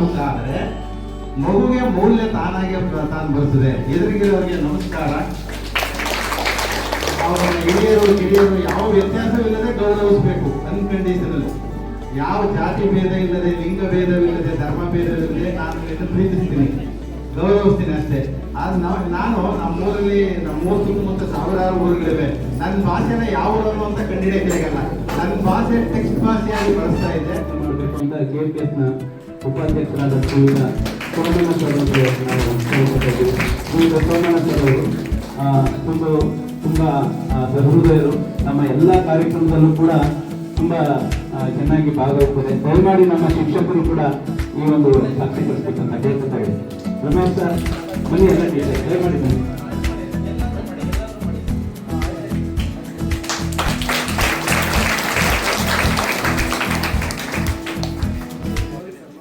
ಅಂತ ಆದ್ರೆ ಮಗುಗೆ ಮೌಲ್ಯ ತಾನಾಗೆ ತಾನು ಬರ್ತದೆ. ಎದುರಿಗಿರೋರಿಗೆ ನಮಸ್ಕಾರ, ಅವರ ಹಿರಿಯರು ಕಿರಿಯರು ಯಾವ ವ್ಯತ್ಯಾಸವಿಲ್ಲದೆ ಗೌರವಿಸಬೇಕು ಅನ್ಕಂಡೀಷನಲ್. ಯಾವ ಜಾತಿ ಭೇದ ಇಲ್ಲದೆ, ಲಿಂಗ ಭೇದವಿಲ್ಲದೆ, ಧರ್ಮ ಭೇದವಿಲ್ಲದೆ ನಾನು ಪ್ರೀತಿಸ್ತೀನಿ, ಗೌರವಿಸ್ತೀನಿ ಅಷ್ಟೇ. ಆದ್ರೆ ನಾನು ನಮ್ಮೂರಲ್ಲಿ ನಮ್ಮೂರು ಸುತ್ತಮುತ್ತ ಸಾವಿರಾರು ಊರುಗಳಿವೆ. ನನ್ನ ಭಾಷೆನ ಯಾವ ಊರನ್ನು ಅಂತ ಕಂಡಿಡಿಯಕ್ಕಾಗಲ್ಲ. ನನ್ನ ಭಾಷೆ ಟೆಕ್ಸ್ಟ್ ಭಾಷೆಯಾಗಿ ಬಳಸ್ತಾ ಇದೆ. ಮಾಡಬೇಕು ಅಂತ KPS ಉಪಾಧ್ಯಕ್ಷರಾದ ಸೋಮಣ್ಣ ಸರ್ ಅವರಿಗೆ ನಾವು ಸೋಮಣ್ಣ ಸರ್ ಅವರು ತುಂಬ ಹೃದಯರು. ನಮ್ಮ ಎಲ್ಲ ಕಾರ್ಯಕ್ರಮದಲ್ಲೂ ಕೂಡ ತುಂಬ ಚೆನ್ನಾಗಿ ಭಾಗವಹಿಸ್ತಾರೆ. ದಯಮಾಡಿ ನಮ್ಮ ಶಿಕ್ಷಕರು ಕೂಡ ಈ ಒಂದು ಸಾಕ್ಷಿ ಕಳಿಸ್ಬೇಕಂತ ಕೇಳ್ಕೊತಾ ಇದೆ. ರಮೇಶ್ ಸರ್ ಬನ್ನಿ, ಎಲ್ಲ ಟೀಚರ್ ದಯಮಾಡಿ ಬನ್ನಿ.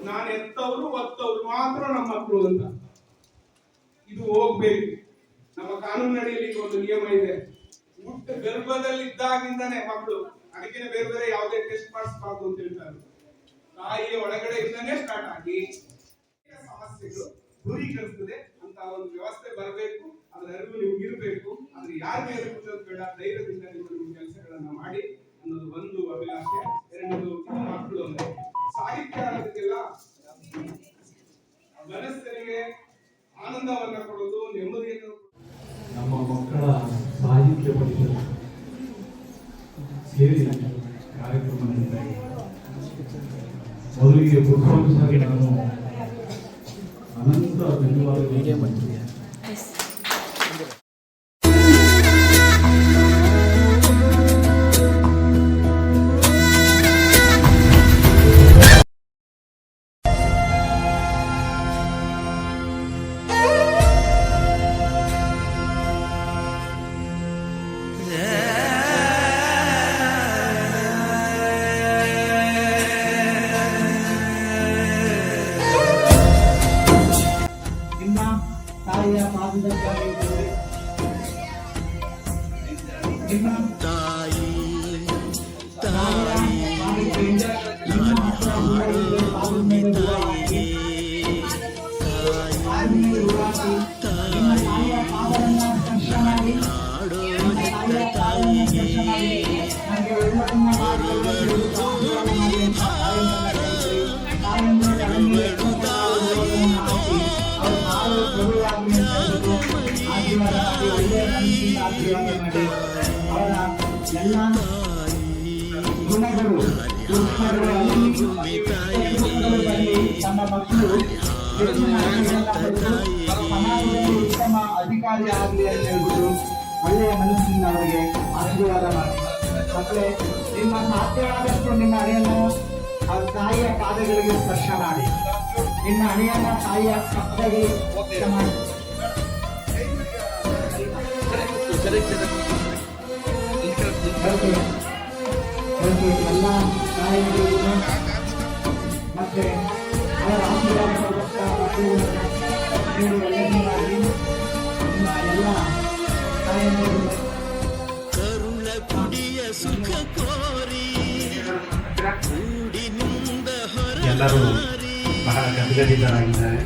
ನಾನು ಎತ್ತವರು ಒತ್ತವರು ಮಾತ್ರ ನಮ್ಮ ಮಕ್ಕಳು ಅಂತ ಇದು ಹೋಗ್ಬೇಕು. ನಮ್ಮ ಕಾನೂನಿನಡಿಯಲ್ಲಿ ಒಂದು ನಿಯಮ ಇದೆ, ಹುಟ್ಟ ಗರ್ಭದಲ್ಲಿದ್ದಾಗಿಂದಾನೆ ಮಕ್ಕಳು ಅದಕ್ಕೆ ಬೇರೆ ಬೇರೆ ಯಾವುದೇ ಟೆಸ್ಟ್ ಮಾಡಿಸಬಾರ್ದು ಅಂತ ಹೇಳ್ತಾರೆ. ತಾಯಿಯ ಒಳಗಡೆ ಇಂದಾನೆ ಸ್ಟಾರ್ಟ್ ಆಗಿ ಸಮಸ್ಯೆಗಳು ದೂರೀಕರಿಸ್ತದೆ ಅಂತ ಒಂದು ವ್ಯವಸ್ಥೆ ಬರಬೇಕು. ಅದರ ಅರಿವು ನಿಮ್ಗೆ ಇರಬೇಕು. ಆದ್ರೆ ಯಾರಿಗೆ ಇರಬೇಕು ಬೇಡ, ಧೈರ್ಯದಿಂದ ನಿಮ್ಮ ಕೆಲಸಗಳನ್ನ ಮಾಡಿ ಅನ್ನೋದು ಒಂದು ಅಭಿಲಾಷೆ. ಎರಡನೇದು ಮಕ್ಕಳು ಅಂದ್ರೆ ಸಾಹಿತ್ಯ ಅನ್ನೋದಕ್ಕೆಲ್ಲ ಮನಸ್ಸರಿಗೆ ಆನಂದವನ್ನ ಕೊಡೋದು, ನೆಮ್ಮದಿಯನ್ನು. ನಮ್ಮ ಮಕ್ಕಳ ಸಾಹಿತ್ಯ ಪರಿಷತ್ ಸೇರಿ ಕಾರ್ಯಕ್ರಮ ನಡೆಸಿದ್ದಾರೆ. ಮೊದಲಿಗೆ ಪ್ರಥಮವಾಗಿ ನಾನು ಅನಂತ ಧನ್ಯವಾದಗಳು. ತಾಯಿಯ ಪಾದಕ್ಕಾಗಿ ಅವರ ಎಲ್ಲ ಗುಣಗಳು ನಮ್ಮ ಮಕ್ಕಳು ಸಮಾಜದಲ್ಲಿ ಉತ್ತಮ ಅಧಿಕಾರಿ ಆಗಲಿ ಅಂತ ಹೇಳ್ಬಿಟ್ಟು ಒಳ್ಳೆಯ ಮನಸ್ಸಿನಿಂದ ಅವರಿಗೆ ಆಶೀರ್ವಾದ ಮಾಡಿ. ಮಕ್ಕಳೇ, ನಿಮ್ಮ ಸಾಧ್ಯವಾದಷ್ಟು ನಿಮ್ಮ ಹಣೆಯನ್ನು ತಾಯಿಯ ಪಾದಗಳಿಗೆ ಸ್ಪರ್ಶ ಮಾಡಿ. ನಿಮ್ಮ ಹಣೆಯನ್ನು ತಾಯಿಯ ಪಕ್ಕದಲ್ಲಿ ಸ್ಪರ್ಶ ಮಾಡಿ. ಎಲ್ಲ ತಾಯಿಯರಿಗೆ ಮತ್ತೆ ಅವರ ಆಶೀರ್ವಾದ ನಿಮ್ಮ ಎಲ್ಲ ತಾಯಿಯರಿಗೆ ಎಲ್ಲರೂ ಬಹಳ ಗದಗದಿದ್ದರಾಗಿದ್ದಾರೆ,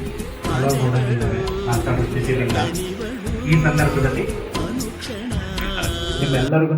ಒಳಗೊಡಗಿದ್ದಾರೆ, ಮಾತಾಡುತ್ತಿದ್ದಿರಲಿಲ್ಲ. ಈ ಸಂದರ್ಭದಲ್ಲಿ ನಿಮ್ಮೆಲ್ಲರಿಗೂ